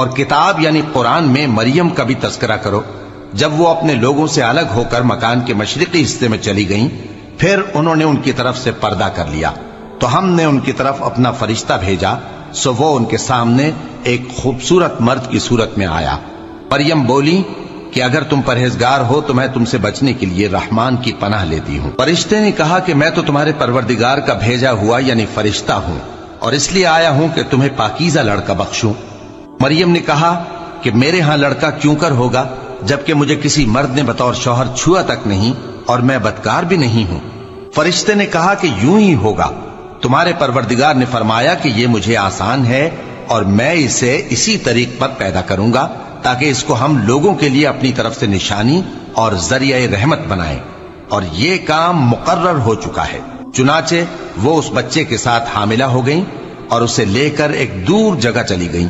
اور کتاب یعنی قرآن میں مریم کا بھی تذکرہ کرو، جب وہ اپنے لوگوں سے الگ ہو کر مکان کے مشرقی حصے میں چلی گئیں، پھر انہوں نے ان کی طرف سے پردہ کر لیا تو ہم نے ان کی طرف اپنا فرشتہ بھیجا، سو وہ ان کے سامنے ایک خوبصورت مرد کی صورت میں آیا۔ مریم بولی کہ اگر تم پرہیزگار ہو تو میں تم سے بچنے کے لیے رحمان کی پناہ لیتی ہوں۔ فرشتے نے کہا کہ میں تو تمہارے پروردگار کا بھیجا ہوا یعنی فرشتہ ہوں، اور اس لیے آیا ہوں کہ تمہیں پاکیزہ لڑکا بخشوں۔ مریم نے کہا کہ میرے ہاں لڑکا کیوں کر ہوگا، جبکہ مجھے کسی مرد نے بطور شوہر چھوا تک نہیں اور میں بدکار بھی نہیں ہوں۔ فرشتے نے کہا کہ یوں ہی ہوگا، تمہارے پروردگار نے فرمایا کہ یہ مجھے آسان ہے اور میں اسے اسی طریق پر پیدا کروں گا تاکہ اس کو ہم لوگوں کے لیے اپنی طرف سے نشانی اور ذریعہ رحمت بنائیں، اور یہ کام مقرر ہو چکا ہے۔ چنانچہ وہ اس بچے کے ساتھ حاملہ ہو گئیں اور اسے لے کر ایک دور جگہ چلی گئیں۔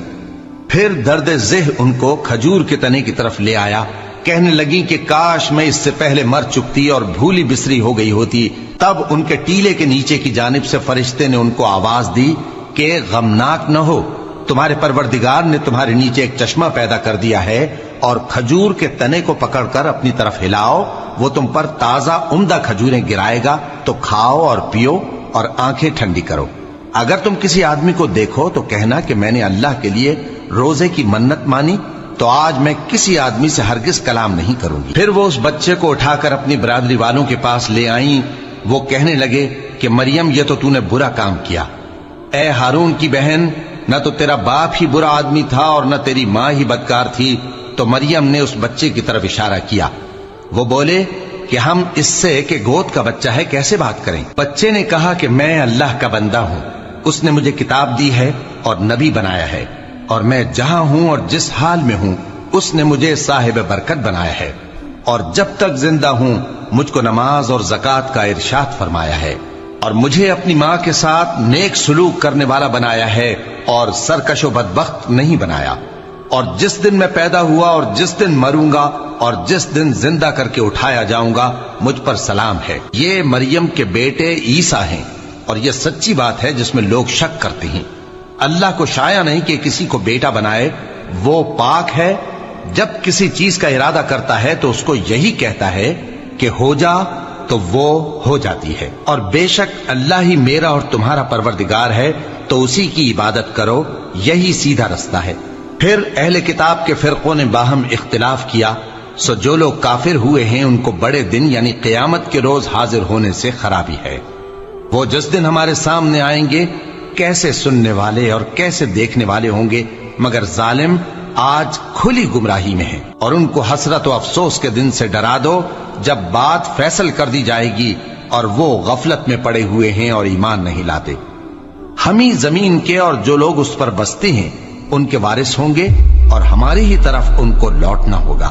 پھر درد ذہ ان کو کھجور کے تنے کی طرف لے آیا، کہنے لگیں کہ کاش میں اس سے پہلے مر چکتی اور بھولی بسری ہو گئی ہوتی۔ تب ان کے ٹیلے کے نیچے کی جانب سے فرشتے نے ان کو آواز دی کہ غمناک نہ ہو، تمہارے پروردگار نے تمہارے نیچے ایک چشمہ پیدا کر دیا ہے، اور کھجور کے تنے کو پکڑ کر اپنی طرف ہلاؤ، وہ تم پر تازہ عمدہ کھجوریں گرائے گا، تو کھاؤ اور پیو اور آنکھیں ٹھنڈی کرو۔ اگر تم کسی آدمی کو دیکھو تو کہنا کہ میں نے اللہ کے لیے روزے کی منت مانی، تو آج میں کسی آدمی سے ہرگز کلام نہیں کروں گی۔ پھر وہ اس بچے کو اٹھا کر اپنی برادری والوں کے پاس لے آئیں۔ وہ کہنے لگے کہ مریم یہ تو نے برا کام کیا، اے ہارون کی بہن، نہ تو تیرا باپ ہی برا آدمی تھا اور نہ تیری ماں ہی بدکار تھی۔ تو مریم نے اس بچے کی طرف اشارہ کیا۔ وہ بولے کہ ہم اس سے کہ گود کا بچہ ہے کیسے بات کریں؟ بچے نے کہا کہ میں اللہ کا بندہ ہوں، اس نے مجھے کتاب دی ہے اور نبی بنایا ہے، اور میں جہاں ہوں اور جس حال میں ہوں اس نے مجھے صاحب برکت بنایا ہے، اور جب تک زندہ ہوں مجھ کو نماز اور زکوٰۃ کا ارشاد فرمایا ہے، اور مجھے اپنی ماں کے ساتھ نیک سلوک کرنے والا بنایا ہے اور سرکش و بدبخت نہیں بنایا، اور جس دن میں پیدا ہوا اور جس دن مروں گا اور جس دن زندہ کر کے اٹھایا جاؤں گا مجھ پر سلام ہے۔ یہ مریم کے بیٹے عیسیٰ ہیں، اور یہ سچی بات ہے جس میں لوگ شک کرتے ہیں۔ اللہ کو شایع نہیں کہ کسی کو بیٹا بنائے، وہ پاک ہے، جب کسی چیز کا ارادہ کرتا ہے تو اس کو یہی کہتا ہے کہ ہو جا تو وہ ہو جاتی ہے، اور بے شک اللہ ہی میرا اور تمہارا پروردگار ہے، تو اسی کی عبادت کرو، یہی سیدھا رستہ ہے۔ پھر اہل کتاب کے فرقوں نے باہم اختلاف کیا، سو جو لوگ کافر ہوئے ہیں ان کو بڑے دن یعنی قیامت کے روز حاضر ہونے سے خرابی ہے۔ وہ جس دن ہمارے سامنے آئیں گے کیسے سننے والے اور کیسے دیکھنے والے ہوں گے، مگر ظالم آج کھلی گمراہی میں ہے۔ اور ان کو حسرت و افسوس کے دن سے ڈرا دو جب بات فیصل کر دی جائے گی اور وہ غفلت میں پڑے ہوئے ہیں اور ایمان نہیں لاتے۔ ہم ہی زمین کے اور جو لوگ اس پر بستے ہیں ان کے وارث ہوں گے، اور ہماری ہی طرف ان کو لوٹنا ہوگا۔